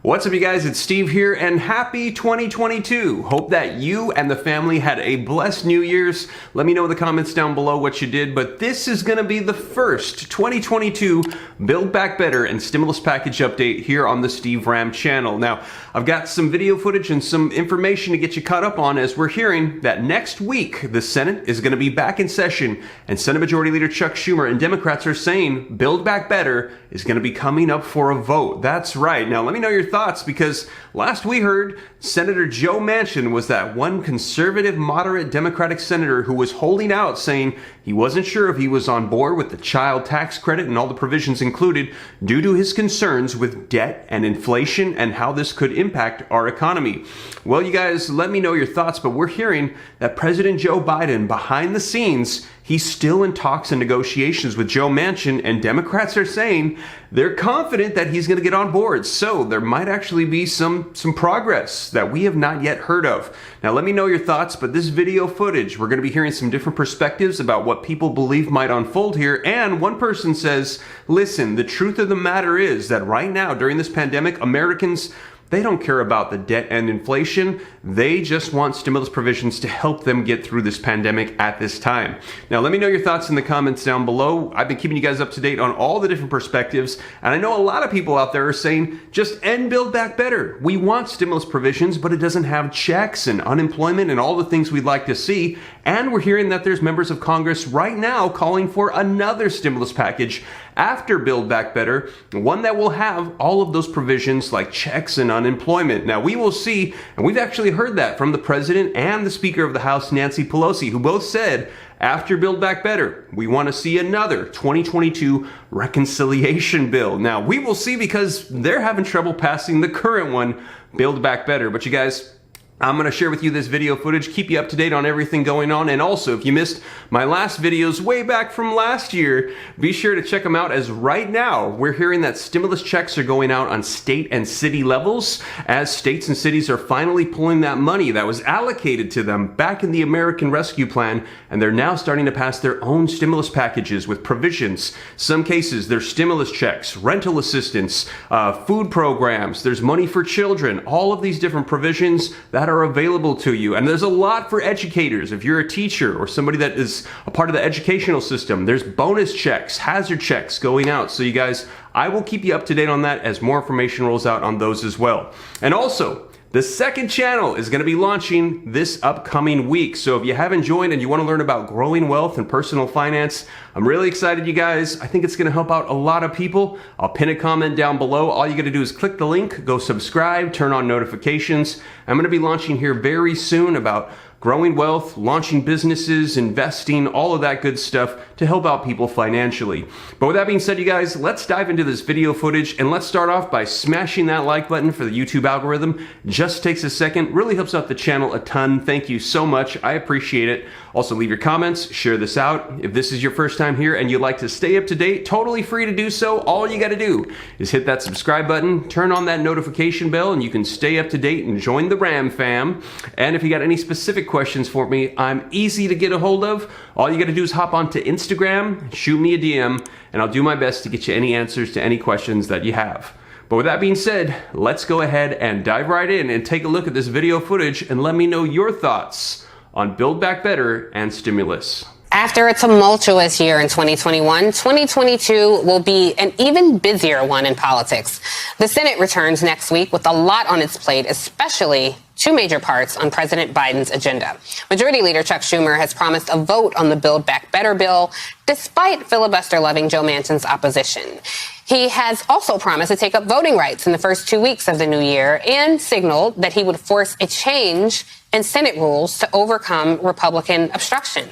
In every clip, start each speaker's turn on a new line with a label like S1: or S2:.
S1: What's up, you guys? It's Steve here, and happy 2022. Hope that you and the family had a blessed New Year's. Let me know in the comments down below what you did, but this is going to be the first 2022 Build Back Better and stimulus package update here on the Steve Ram channel. Now, I've got some video footage and some information to get you caught up on, as we're hearing that next week the Senate is going to be back in session, and Senate Majority Leader Chuck Schumer and Democrats are saying Build Back Better is going to be coming up for a vote. That's right. Now, let me know your thoughts, because last we heard, Senator Joe Manchin was that one conservative, moderate Democratic senator who was holding out, saying he wasn't sure if he was on board with the child tax credit and all the provisions included due to his concerns with debt and inflation and how this could impact our economy. Well, you guys, let me know your thoughts, but we're hearing that President Joe Biden, behind the scenes, he's still in talks and negotiations with Joe Manchin, and Democrats are saying they're confident that he's going to get on board. So there might actually be some progress that we have not yet heard of. Now, let me know your thoughts, but this video footage, we're going to be hearing some different perspectives about what people believe might unfold here. And one person says, listen, the truth of the matter is that right now, during this pandemic, Americans, they don't care about the debt and inflation. They just want stimulus provisions to help them get through this pandemic at this time. Now, let me know your thoughts in the comments down below. I've been keeping you guys up to date on all the different perspectives, and I know a lot of people out there are saying, just end Build Back Better. We want stimulus provisions, but it doesn't have checks and unemployment and all the things we'd like to see. And we're hearing that there's members of Congress right now calling for another stimulus package after Build Back Better, one that will have all of those provisions like checks and unemployment. Now, we will see, and we've actually heard that from the President and the Speaker of the House, Nancy Pelosi, who both said, after Build Back Better, we want to see another 2022 reconciliation bill. Now, we will see, because they're having trouble passing the current one, Build Back Better. But you guys, I'm going to share with you this video footage, keep you up to date on everything going on. And also, if you missed my last videos way back from last year, be sure to check them out, as right now we're hearing that stimulus checks are going out on state and city levels, as states and cities are finally pulling that money that was allocated to them back in the American Rescue Plan, and they're now starting to pass their own stimulus packages with provisions. Some cases, there's stimulus checks, rental assistance, food programs, there's money for children, all of these different provisions that are available to you. And there's a lot for educators. If you're a teacher or somebody that is a part of the educational system, there's bonus checks, hazard checks going out. So you guys, I will keep you up to date on that as more information rolls out on those as well. And also, the second channel is going to be launching this upcoming week. So if you haven't joined and you want to learn about growing wealth and personal finance, I'm really excited, you guys. I think it's going to help out a lot of people. I'll pin a comment down below. All you got to do is click the link, go subscribe, turn on notifications. I'm going to be launching here very soon about growing wealth, launching businesses, investing, all of that good stuff to help out people financially. But with that being said, you guys, let's dive into this video footage, and let's start off by smashing that like button for the YouTube algorithm. Just takes a second, really helps out the channel a ton. Thank you so much. I appreciate it. Also, leave your comments, share this out. If this is your first time here and you'd like to stay up to date, totally free to do so. All you got to do is hit that subscribe button, turn on that notification bell, and you can stay up to date and join the Ram fam. And if you got any specific questions for me, I'm easy to get a hold of. All you got to do is hop onto Instagram, shoot me a DM, and I'll do my best to get you any answers to any questions that you have. But with that being said, let's go ahead and dive right in and take a look at this video footage, and let me know your thoughts on Build Back Better and stimulus.
S2: After a tumultuous year in 2021, 2022 will be an even busier one in politics. The Senate returns next week with a lot on its plate, especially two major parts on President Biden's agenda. Majority Leader Chuck Schumer has promised a vote on the Build Back Better bill, despite filibuster-loving Joe Manchin's opposition. He has also promised to take up voting rights in the first 2 weeks of the new year, and signaled that he would force a change in Senate rules to overcome Republican obstruction.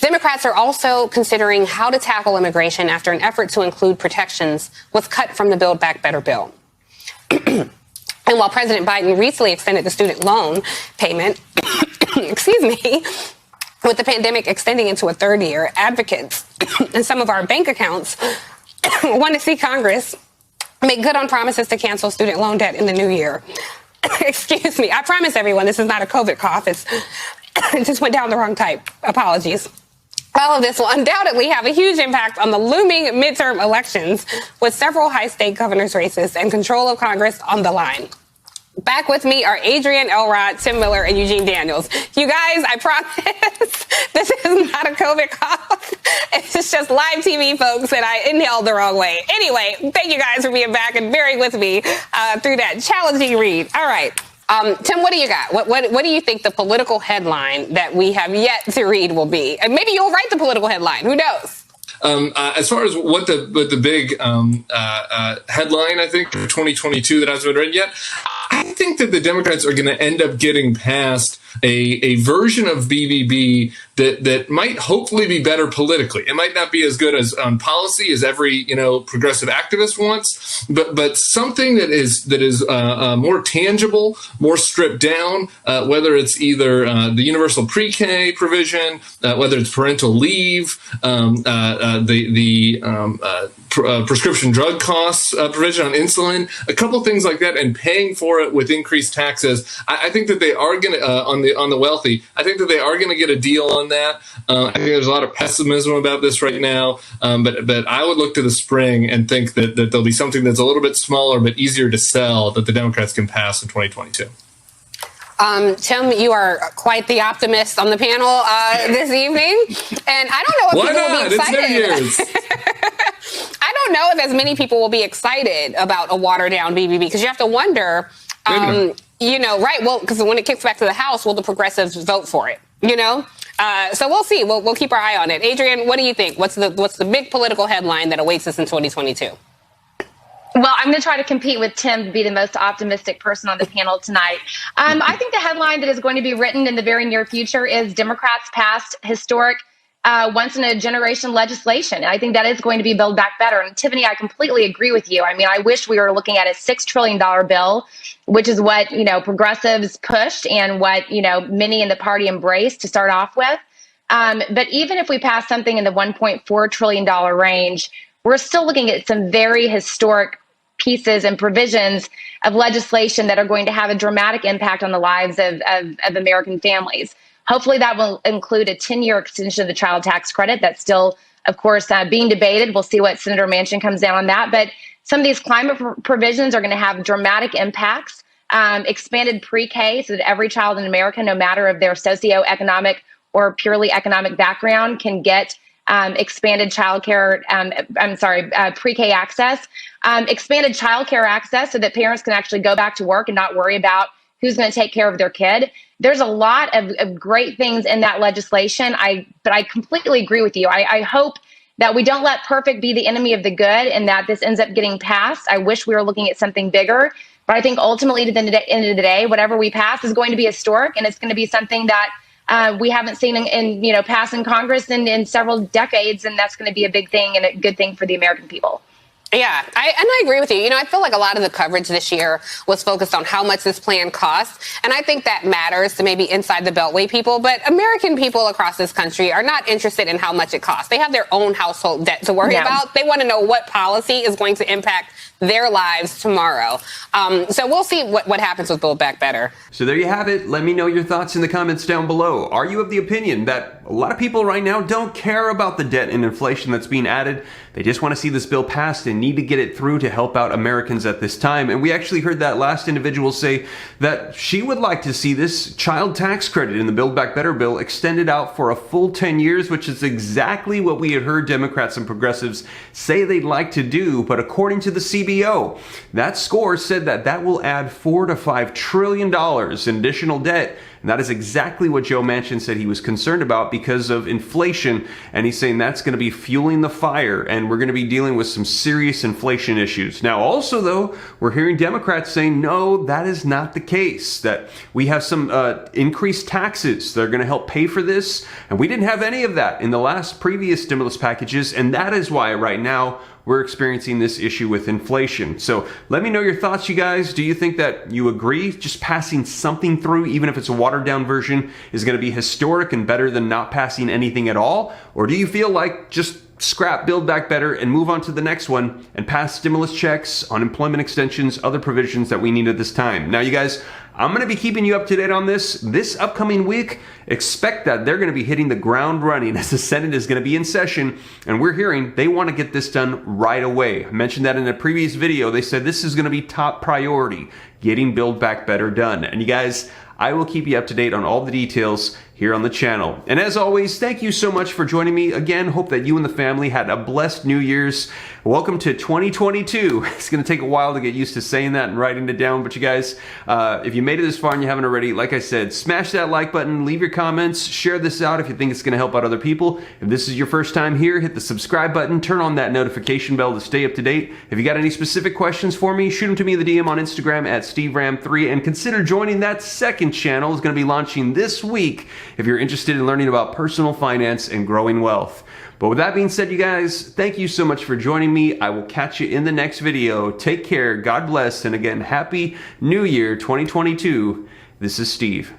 S2: Democrats are also considering how to tackle immigration after an effort to include protections was cut from the Build Back Better bill. And while President Biden recently extended the student loan payment, with the pandemic extending into a third year, advocates and some of our bank accounts want to see Congress make good on promises to cancel student loan debt in the new year. Excuse me. I promise everyone this is not a COVID cough. It just went down the wrong type. Apologies. All of this will undoubtedly have a huge impact on the looming midterm elections, with several high-stake governor's races and control of Congress on the line. Back with me are Adrienne Elrod, Tim Miller, and Eugene Daniels. You guys, I promise this is not a COVID cough. It's just live TV, folks, and I inhaled the wrong way. Anyway, thank you guys for being back and bearing with me through that challenging read. All right. Tim, what do you got? What do you think the political headline that we have yet to read will be? And maybe you'll write the political headline. Who knows?
S3: As far as what the big headline, I think, for 2022 that hasn't been read yet, I think that the Democrats are going to end up getting past a version of BBB that might hopefully be better politically. It might not be as good as on policy as every progressive activist wants, but something that is more tangible, more stripped down. Whether it's either the universal pre-K provision, whether it's parental leave, prescription drug costs provision on insulin, a couple things like that, and paying for it with increased taxes. I think that they are going to on the wealthy. I think that they are going to get a deal on that. I think there's a lot of pessimism about this right now, but I would look to the spring and think that there'll be something that's a little bit smaller but easier to sell that the Democrats can pass in 2022.
S2: Tim, you are quite the optimist on the panel this evening, and I don't know if people will be excited. I don't know if as many people will be excited about a watered-down BBB, because you have to wonder, right? Well, because when it kicks back to the House, will the progressives vote for it? So we'll see. We'll keep our eye on it. Adrienne, what do you think? What's the big political headline that awaits us in 2022?
S4: Well, I'm going to try to compete with Tim to be the most optimistic person on the panel tonight. I think the headline that is going to be written in the very near future is Democrats passed historic once-in-a-generation legislation. And I think that is going to be Build Back Better. And Tiffany, I completely agree with you. I mean, I wish we were looking at a $6 trillion bill, which is what, progressives pushed and what, many in the party embraced to start off with. But even if we pass something in the $1.4 trillion range, we're still looking at some very historic pieces and provisions of legislation that are going to have a dramatic impact on the lives of American families. Hopefully that will include a 10-year extension of the child tax credit. That's still, of course, being debated. We'll see what Senator Manchin comes down on that. But some of these climate provisions are going to have dramatic impacts. Expanded pre-K so that every child in America, no matter of their socioeconomic or purely economic background, can get expanded childcare, pre-K access, expanded childcare access so that parents can actually go back to work and not worry about who's going to take care of their kid. There's a lot of great things in that legislation. But I completely agree with you. I hope that we don't let perfect be the enemy of the good and that this ends up getting passed. I wish we were looking at something bigger. But I think ultimately, at the end of the day, whatever we pass is going to be historic, and it's going to be something that we haven't seen in pass in Congress in several decades, and that's going to be a big thing and a good thing for the American people.
S2: Yeah, I agree with you. I feel like a lot of the coverage this year was focused on how much this plan costs. And I think that matters to maybe inside the Beltway people. But American people across this country are not interested in how much it costs. They have their own household debt to worry about. They want to know what policy is going to impact their lives tomorrow. So we'll see what happens with Build Back Better.
S1: So there you have it. Let me know your thoughts in the comments down below. Are you of the opinion that a lot of people right now don't care about the debt and inflation that's being added? They just want to see this bill passed and need to get it through to help out Americans at this time. And we actually heard that last individual say that she would like to see this child tax credit in the Build Back Better bill extended out for a full 10 years, which is exactly what we had heard Democrats and progressives say they'd like to do. But according to the CBO, that score said that will add $4 to $5 trillion in additional debt. And that is exactly what Joe Manchin said he was concerned about because of inflation. And he's saying that's going to be fueling the fire, and we're going to be dealing with some serious inflation issues. Now, also, though, we're hearing Democrats saying, no, that is not the case, that we have some increased taxes that are going to help pay for this. And we didn't have any of that in the previous stimulus packages. And that is why right now we're experiencing this issue with inflation. So let me know your thoughts, you guys. Do you think that you agree just passing something through, even if it's a watered down version, is going to be historic and better than not passing anything at all? Or do you feel like just scrap Build Back Better and move on to the next one and pass stimulus checks, unemployment extensions, other provisions that we need at this time? Now, you guys, I'm going to be keeping you up to date on this upcoming week. Expect that they're going to be hitting the ground running as the Senate is going to be in session, and we're hearing they want to get this done right away. I mentioned that in a previous video. They said this is going to be top priority, getting Build Back Better done. And you guys, I will keep you up to date on all the details here on the channel. And as always, thank you so much for joining me. Again, hope that you and the family had a blessed New Year's. Welcome to 2022. It's going to take a while to get used to saying that and writing it down, but you guys, if you made it this far and you haven't already, like I said, smash that like button, leave your comments, share this out if you think it's going to help out other people. If this is your first time here, hit the subscribe button, turn on that notification bell to stay up to date. If you got any specific questions for me, shoot them to me in the DM on Instagram at SteveRam3, and consider joining that second channel. It's going to be launching this week if you're interested in learning about personal finance and growing wealth. But with that being said, you guys, thank you so much for joining me. I will catch you in the next video. Take care, God bless, and again, Happy New Year 2022. This is Steve.